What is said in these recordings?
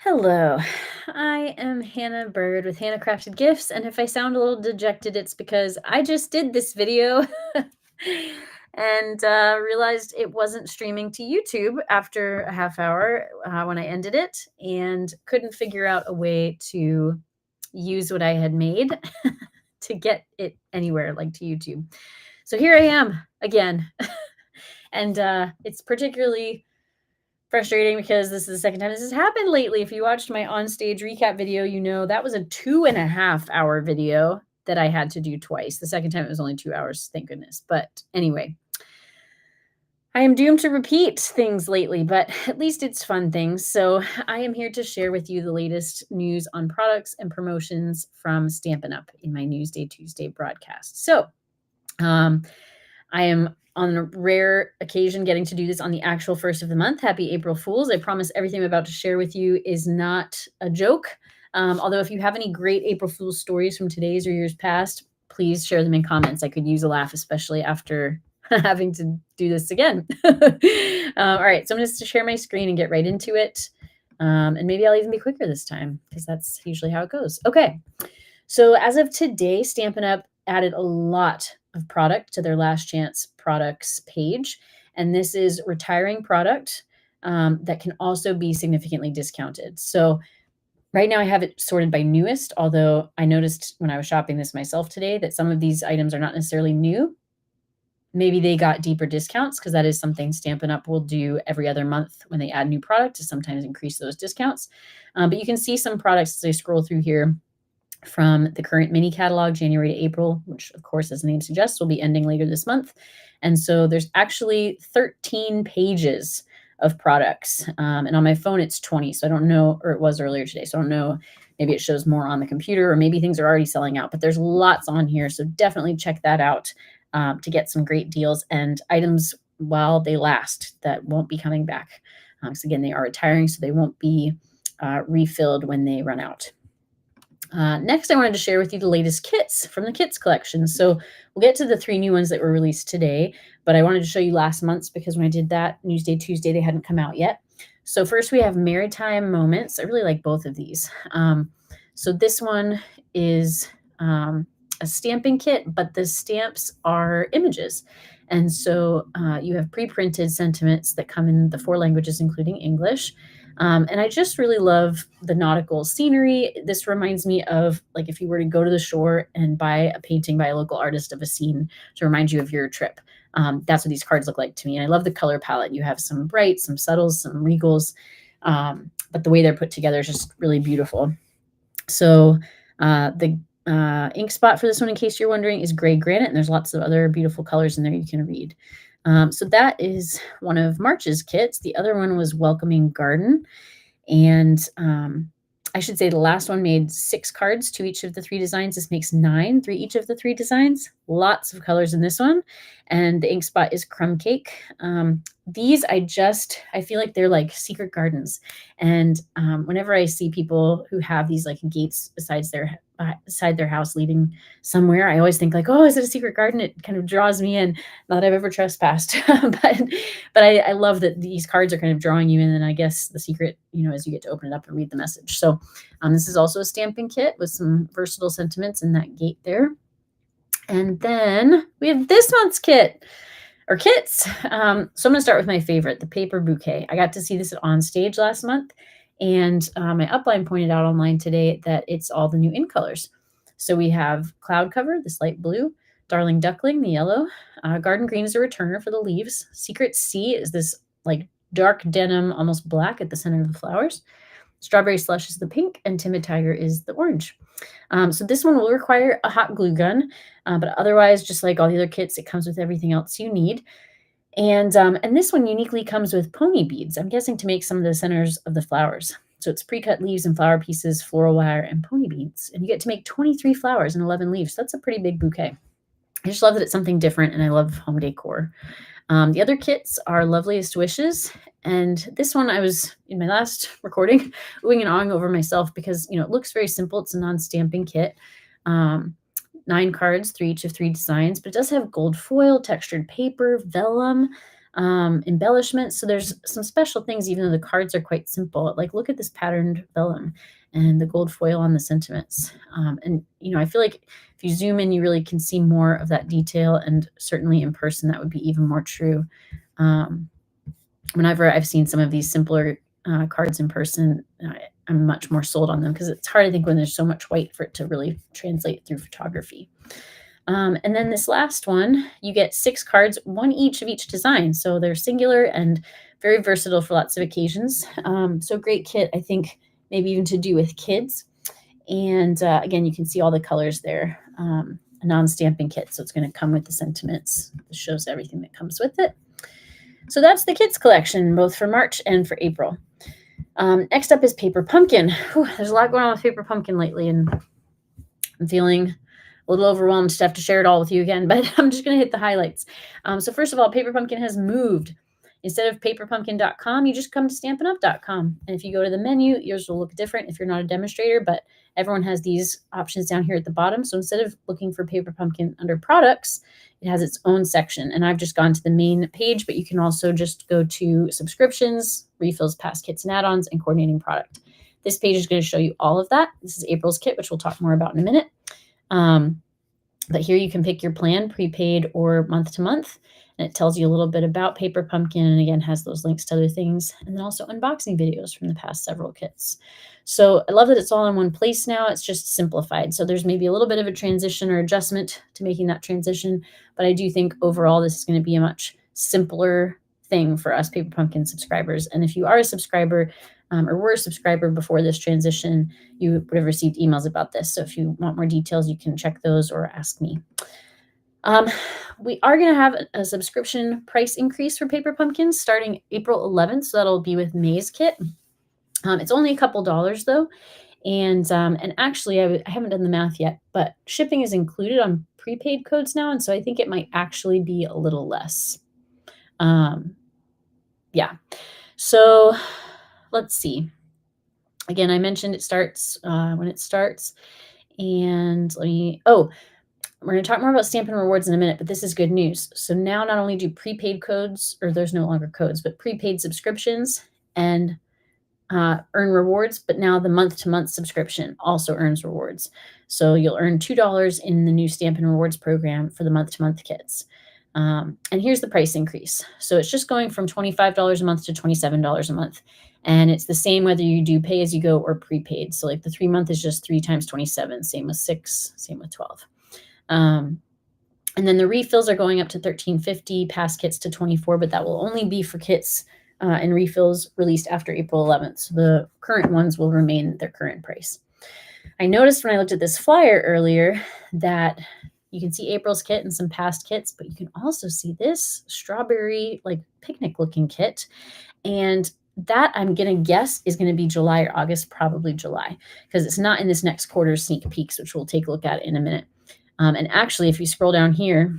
Hello, I am Hannah Byrd with Hannah Crafted Gifts, and if I sound a little dejected, it's because I just did this video and realized it wasn't streaming to YouTube after a half hour when I ended it, and couldn't figure out a way to use what I had made to get it anywhere like to YouTube. So here I am again, and it's particularly frustrating because this is the second time this has happened lately. If you watched my on-stage recap video, you know that was a 2.5 hour video that I had to do twice. The second time it was only 2 hours, thank goodness. But anyway, I am doomed to repeat things lately, but at least it's fun things. So I am here to share with you the latest news on products and promotions from Stampin' Up! In my Newsday Tuesday broadcast. So I am on a rare occasion getting to do this on the actual first of the month. Happy April Fools. I promise everything I'm about to share with you is not a joke. Although if you have any great April Fool's stories from today's or years past, please share them in comments. I could use a laugh, especially after having to do this again. All right, so I'm just to share my screen and get right into it. And maybe I'll even be quicker this time because that's usually how it goes. Okay, so as of today, Stampin' Up! Added a lot of product to their last chance products page. And this is retiring product that can also be significantly discounted. So right now I have it sorted by newest, although I noticed when I was shopping this myself today that some of these items are not necessarily new. Maybe they got deeper discounts because that is something Stampin' Up! Will do every other month when they add new product to sometimes increase those discounts. But you can see some products as I scroll through here from the current mini catalog, January to April, which of course, as the name suggests, will be ending later this month. And so there's actually 13 pages of products. And on my phone, it's 20. So I don't know, or it was earlier today. So I don't know, maybe it shows more on the computer or maybe things are already selling out, but there's lots on here. So definitely check that out to get some great deals and items while they last that won't be coming back. Because again, they are retiring, so they won't be refilled when they run out. Next, I wanted to share with you the latest kits from the kits collection. So we'll get to the 3 new ones that were released today, but I wanted to show you last month's because when I did that Newsday Tuesday, they hadn't come out yet. So first we have Maritime Moments. I really like both of these. So this one is a stamping kit, but the stamps are images. And so you have pre-printed sentiments that come in the 4 languages, including English. And I just really love the nautical scenery. This reminds me of like if you were to go to the shore and buy a painting by a local artist of a scene to remind you of your trip. That's what these cards look like to me. And I love the color palette. You have some brights, some subtles, some regals, but the way they're put together is just really beautiful. So the ink spot for this one, in case you're wondering, is gray granite, and there's lots of other beautiful colors in there you can read. So that is one of March's kits. The other one was Welcoming Garden. And I should say the last one made 6 cards to each of the 3 designs. This makes 9 through each of the 3 designs. Lots of colors in this one. And the ink spot is Crumb Cake. These I feel like they're like secret gardens. And whenever I see people who have these like gates beside their house leading somewhere, I always think like, oh, is it a secret garden? It kind of draws me in. Not that I've ever trespassed, but I love that these cards are kind of drawing you in. And I guess the secret, is you get to open it up and read the message. So this is also a stamping kit with some versatile sentiments in that gate there. And then we have this month's kit. Or kits. So I'm going to start with my favorite, the paper bouquet. I got to see this on stage last month, and my upline pointed out online today that it's all the new in colors. So we have Cloud Cover, this light blue, Darling Duckling, the yellow, Garden Green is a returner for the leaves, Secret Sea is this like dark denim, almost black at the center of the flowers, Strawberry Slush is the pink, and Timid Tiger is the orange. So this one will require a hot glue gun, but otherwise, just like all the other kits, it comes with everything else you need. And this one uniquely comes with pony beads, I'm guessing to make some of the centers of the flowers. So it's pre-cut leaves and flower pieces, floral wire, and pony beads. And you get to make 23 flowers and 11 leaves. That's a pretty big bouquet. I just love that it's something different, and I love home decor. The other kits are Loveliest Wishes. And this one I was, in my last recording, oohing and awing over myself because, it looks very simple. It's a non-stamping kit. 9 cards, 3 each of 3 designs, but it does have gold foil, textured paper, vellum, embellishments. So there's some special things, even though the cards are quite simple. Like look at this patterned vellum and the gold foil on the sentiments. And I feel like if you zoom in, you really can see more of that detail, and certainly in person, that would be even more true. Whenever I've seen some of these simpler cards in person, I'm much more sold on them, because it's hard, I think, when there's so much white for it to really translate through photography. And then this last one, you get 6 cards, one each of each design. So they're singular and very versatile for lots of occasions. So great kit, I think, maybe even to do with kids. And again, you can see all the colors there. A non-stamping kit, so it's going to come with the sentiments. This shows everything that comes with it. So that's the kids collection, both for March and for April. Next up is Paper Pumpkin. Whew, there's a lot going on with Paper Pumpkin lately, and I'm feeling a little overwhelmed to have to share it all with you again, but I'm just going to hit the highlights. So first of all, Paper Pumpkin has moved. Instead of paperpumpkin.com, you just come to stampinup.com. And if you go to the menu, yours will look different if you're not a demonstrator, but everyone has these options down here at the bottom. So instead of looking for Paper Pumpkin under products, it has its own section. And I've just gone to the main page, but you can also just go to subscriptions, refills, past kits and add-ons, and coordinating product. This page is going to show you all of that. This is April's kit, which we'll talk more about in a minute. But here you can pick your plan, prepaid or month to month, and it tells you a little bit about Paper Pumpkin, and again has those links to other things, and then also unboxing videos from the past several kits. So I love that it's all in one place now. It's just simplified. So there's maybe a little bit of a transition or adjustment to making that transition, but I do think overall this is going to be a much simpler thing for us Paper Pumpkin subscribers. And if you are a subscriber, or were a subscriber before this transition, you would have received emails about this. So if you want more details, you can check those or ask me. We are going to have a subscription price increase for Paper Pumpkins starting April 11th. So that'll be with May's kit. It's only a couple dollars though. And actually I haven't done the math yet, but shipping is included on prepaid codes now. And so I think it might actually be a little less. Yeah. So let's see. Again, I mentioned it starts when it starts. And we're going to talk more about Stampin' Rewards in a minute, but this is good news. So now not only do prepaid codes, or there's no longer codes, but prepaid subscriptions and earn rewards, but now the month-to-month subscription also earns rewards. So you'll earn $2 in the new Stampin' Rewards program for the month-to-month kits. And here's the price increase. So it's just going from $25 a month to $27 a month. And it's the same whether you do pay as you go or prepaid. So like the 3-month is just 3 times 27, same with 6, same with 12. And then the refills are going up to $13.50, past kits to $24, but that will only be for kits and refills released after April 11th. So the current ones will remain their current price. I noticed when I looked at this flyer earlier that you can see April's kit and some past kits, but you can also see this strawberry, like picnic looking kit. And that I'm going to guess is going to be July or August, probably July, because it's not in this next quarter's sneak peeks, which we'll take a look at in a minute. And actually, if you scroll down here,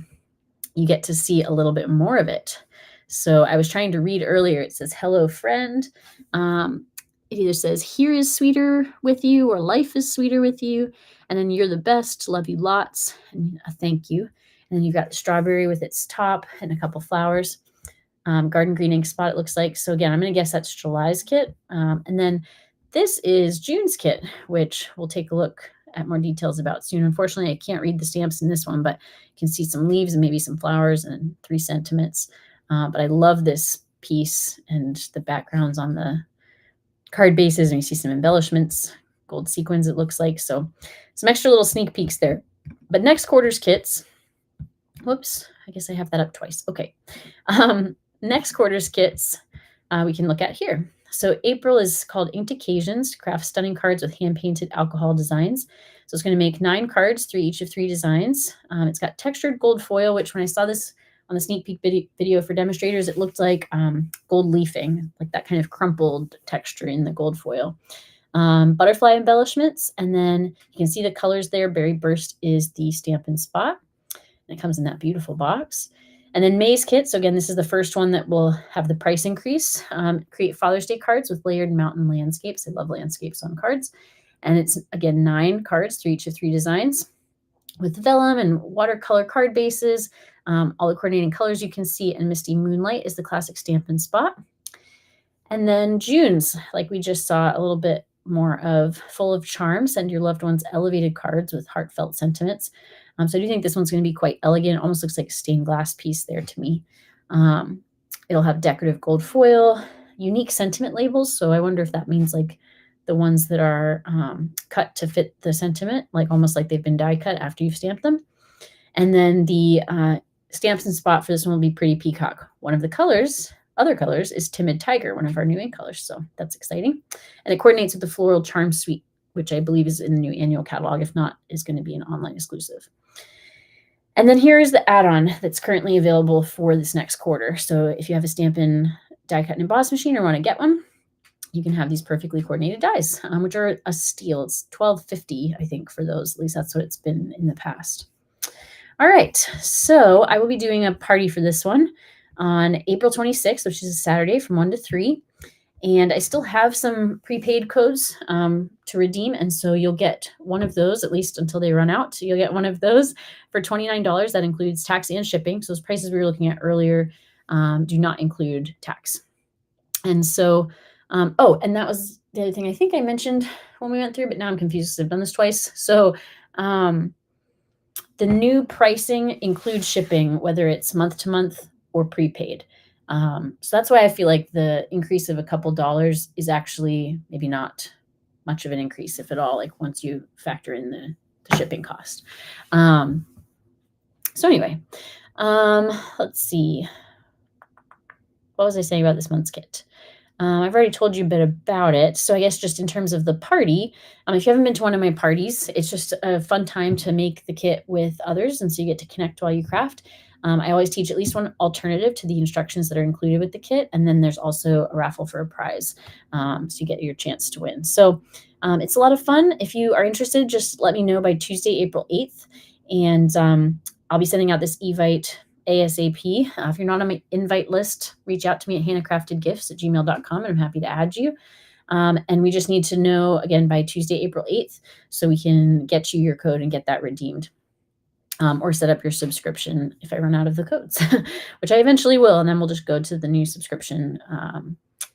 you get to see a little bit more of it. So I was trying to read earlier. It says, hello, friend. It either says, here is sweeter with you, or life is sweeter with you. And then you're the best, love you lots, and a thank you. And then you've got the strawberry with its top and a couple flowers. Garden green ink spot, it looks like. So again, I'm going to guess that's July's kit. And then this is June's kit, which we'll take a look at more details about soon. Unfortunately, I can't read the stamps in this one, but you can see some leaves and maybe some flowers and 3 sentiments. But I love this piece and the backgrounds on the card bases, and you see some embellishments, gold sequins it looks like. So some extra little sneak peeks there. But next quarter's kits, whoops, I guess I have that up twice. Okay. Next quarter's kits we can look at here. So April is called Inked Occasions, to craft stunning cards with hand-painted alcohol designs. So it's going to make 9 cards, each of 3 designs. It's got textured gold foil, which when I saw this on the sneak peek video for demonstrators, it looked like gold leafing, like that kind of crumpled texture in the gold foil. Butterfly embellishments, and then you can see the colors there. Berry Burst is the Stampin' Spot, and it comes in that beautiful box. And then May's kit, so again, this is the first one that will have the price increase. Create Father's Day cards with layered mountain landscapes. I love landscapes on cards. And it's, again, 9 cards, each of 3 designs. with vellum and watercolor card bases. All the coordinating colors you can see, and Misty Moonlight is the classic Stampin' Spot. And then June's, like we just saw, a little bit more of Full of Charm. Send your loved ones elevated cards with heartfelt sentiments. So I do think this one's going to be quite elegant. Almost looks like a stained glass piece there to me. It'll have decorative gold foil, unique sentiment labels. So I wonder if that means like the ones that are cut to fit the sentiment, like almost like they've been die cut after you've stamped them. And then the stamps and spot for this one will be Pretty Peacock. One of the other colors is Timid Tiger, one of our new ink colors. So that's exciting. And it coordinates with the Floral Charm Suite, which I believe is in the new annual catalog. If not, is going to be an online exclusive. And then here is the add-on that's currently available for this next quarter. So if you have a Stampin' die cut and emboss machine or want to get one, you can have these perfectly coordinated dies, which are a steal. It's $12.50, I think, for those. At least that's what it's been in the past. All right, so I will be doing a party for this one on April 26th, which is a Saturday from 1 to 3. And I still have some prepaid codes to redeem. And so you'll get one of those, at least until they run out. So you'll get one of those for $29. That includes tax and shipping. So those prices we were looking at earlier do not include tax. And so, oh, and that was the other thing I think I mentioned when we went through, but now I'm confused because I've done this twice. So the new pricing includes shipping, whether it's month to month or prepaid. So that's why I feel like the increase of a couple dollars is actually maybe not much of an increase, if at all, like once you factor in the shipping cost. So anyway, let's see. What was I saying about this month's kit? I've already told you a bit about it. So I guess just in terms of the party, if you haven't been to one of my parties, it's just a fun time to make the kit with others. And so you get to connect while you craft. I always teach at least one alternative to the instructions that are included with the kit. And then there's also a raffle for a prize. So you get your chance to win. So it's a lot of fun. If you are interested, just let me know by Tuesday, April 8th. And I'll be sending out this Evite ASAP. If you're not on my invite list, reach out to me at hannahcraftedgifts@gmail.com and I'm happy to add you. And we just need to know, again, by Tuesday, April 8th, so we can get you your code and get that redeemed. Or set up your subscription if I run out of the codes, which I eventually will. And then we'll just go to the new subscription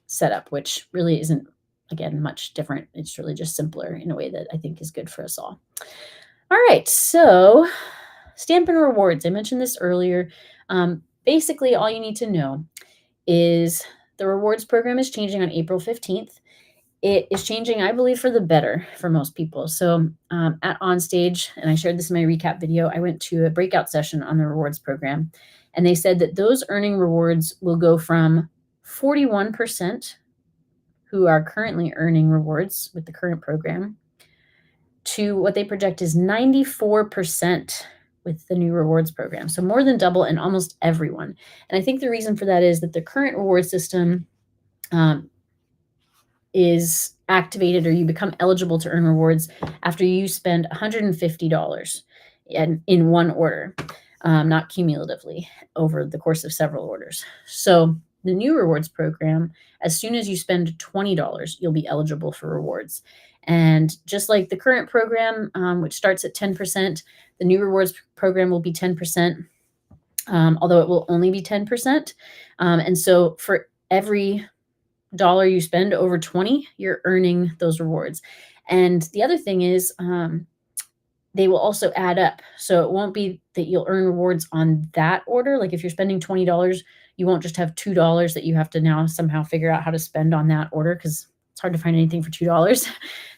setup, which really isn't, again, much different. It's really just simpler in a way that I think is good for us all. All right, so Stampin' Rewards. I mentioned this earlier. Basically, all you need to know is the rewards program is changing on April 15th. It is changing, I believe, for the better for most people. So at Onstage, and I shared this in my recap video, I went to a breakout session on the rewards program, and they said that those earning rewards will go from 41% who are currently earning rewards with the current program to what they project is 94% with the new rewards program. So more than double, and almost everyone. And I think the reason for that is that the current reward system is activated, or you become eligible to earn rewards after you spend $150 in one order, not cumulatively over the course of several orders. So the new rewards program, as soon as you spend $20, you'll be eligible for rewards. And just like the current program, which starts at 10%, the new rewards program will be 10%, although it will only be 10%. And so for every dollar you spend over 20, you're earning those rewards. And the other thing is they will also add up. So it won't be that you'll earn rewards on that order. Like if you're spending $20, you won't just have $2 that you have to now somehow figure out how to spend on that order, because it's hard to find anything for $2.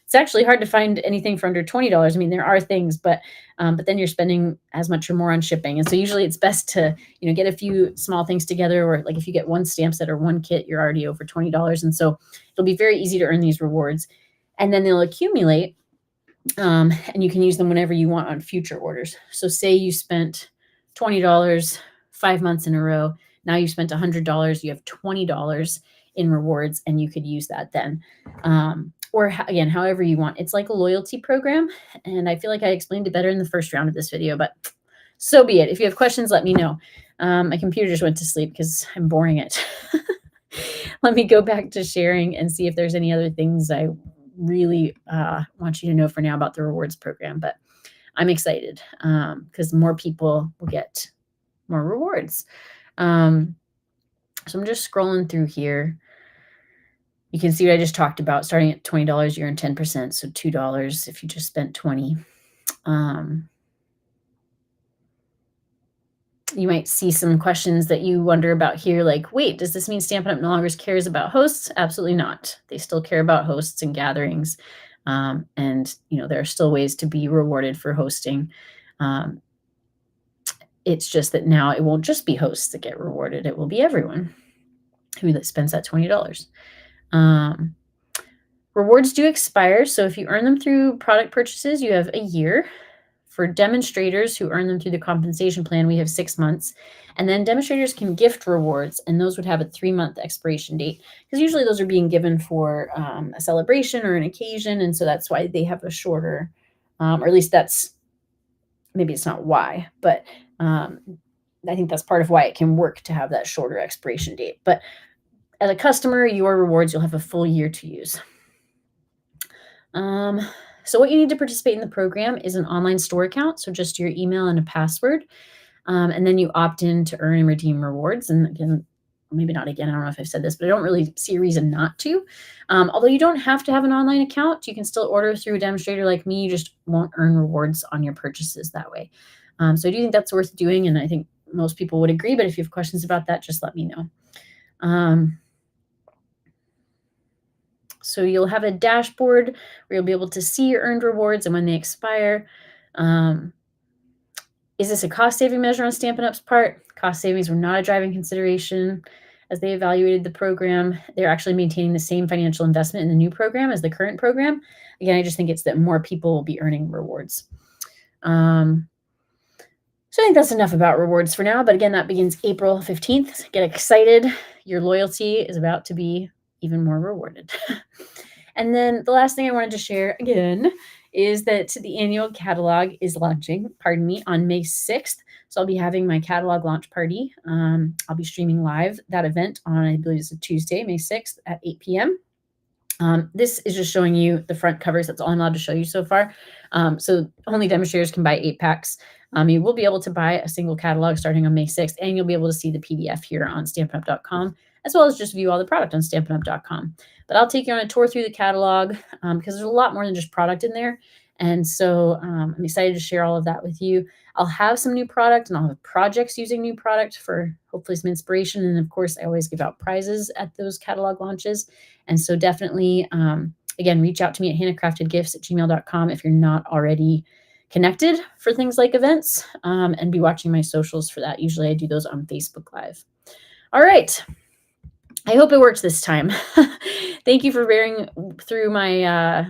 It's actually hard to find anything for under $20. I mean, there are things, but then you're spending as much or more on shipping. And so usually it's best to, get a few small things together, or like if you get one stamp set or one kit, you're already over $20. And so it'll be very easy to earn these rewards, and then they'll accumulate, and you can use them whenever you want on future orders. So say you spent $20 5 months in a row. Now you spent $100, you have $20 in rewards, and you could use that then. Or again, however you want. It's like a loyalty program, and I feel like I explained it better in the first round of this video, but so be it. If you have questions, let me know. My computer just went to sleep because I'm boring it. Let me go back to sharing and see if there's any other things I really want you to know for now about the rewards program. But I'm excited because more people will get more rewards. So I'm just scrolling through here. You can see what I just talked about. Starting at $20, you earn 10%, so $2 if you just spent 20. You might see some questions that you wonder about here, like, wait, does this mean Stampin' Up! No longer cares about hosts? Absolutely not. They still care about hosts and gatherings. And there are still ways to be rewarded for hosting. It's just that now it won't just be hosts that get rewarded. It will be everyone who spends that $20. Rewards do expire, so if you earn them through product purchases, you have a year. For demonstrators who earn them through the compensation plan, we have 6 months. And then demonstrators can gift rewards, and those would have a 3-month expiration date, because usually those are being given for a celebration or an occasion, and so that's why they have a shorter, or at least that's, maybe it's not why, but I think that's part of why it can work to have that shorter expiration date. But as a customer, your rewards, you'll have a full year to use. So what you need to participate in the program is an online store account, so just your email and a password. And then you opt in to earn and redeem rewards. And again, maybe not again, I don't know if I've said this, but I don't really see a reason not to. Although you don't have to have an online account, you can still order through a demonstrator like me. You just won't earn rewards on your purchases that way. So I do think that's worth doing, and I think most people would agree, but if you have questions about that, just let me know. So you'll have a dashboard where you'll be able to see your earned rewards and when they expire. Is this a cost-saving measure on Stampin' Up's part? Cost savings were not a driving consideration as they evaluated the program. They're actually maintaining the same financial investment in the new program as the current program. Again, I just think it's that more people will be earning rewards. So I think that's enough about rewards for now. But again, that begins April 15th. Get excited. Your loyalty is about to be even more rewarded. And then the last thing I wanted to share again is that the annual catalog is launching, on May 6th. So I'll be having my catalog launch party. I'll be streaming live that event on, I believe it's a Tuesday, May 6th at 8 p.m. This is just showing you the front covers. That's all I'm allowed to show you so far. So only demonstrators can buy 8 packs. You will be able to buy a single catalog starting on May 6th, and you'll be able to see the PDF here on StampinUp.com, as well as just view all the product on StampinUp.com. But I'll take you on a tour through the catalog because there's a lot more than just product in there. And so I'm excited to share all of that with you. I'll have some new product, and I'll have projects using new product for hopefully some inspiration. And of course, I always give out prizes at those catalog launches. And so definitely, again, reach out to me at hannahcraftedgifts@gmail.com if you're not already connected for things like events, and be watching my socials for that. Usually I do those on Facebook Live. All right. I hope it works this time. Thank you for bearing through my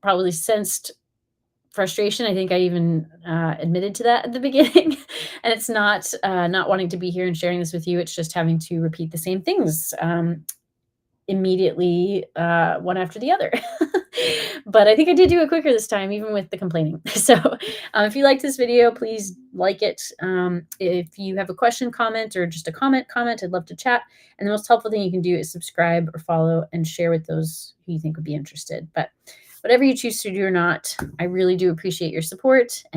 probably sensed frustration. I think I even admitted to that at the beginning. And it's not wanting to be here and sharing this with you. It's just having to repeat the same things immediately, one after the other. But I think I did do it quicker this time, even with the complaining. So if you liked this video, please like it. If you have a question, comment, or just a comment, I'd love to chat. And the most helpful thing you can do is subscribe or follow and share with those who you think would be interested. But whatever you choose to do or not, I really do appreciate your support.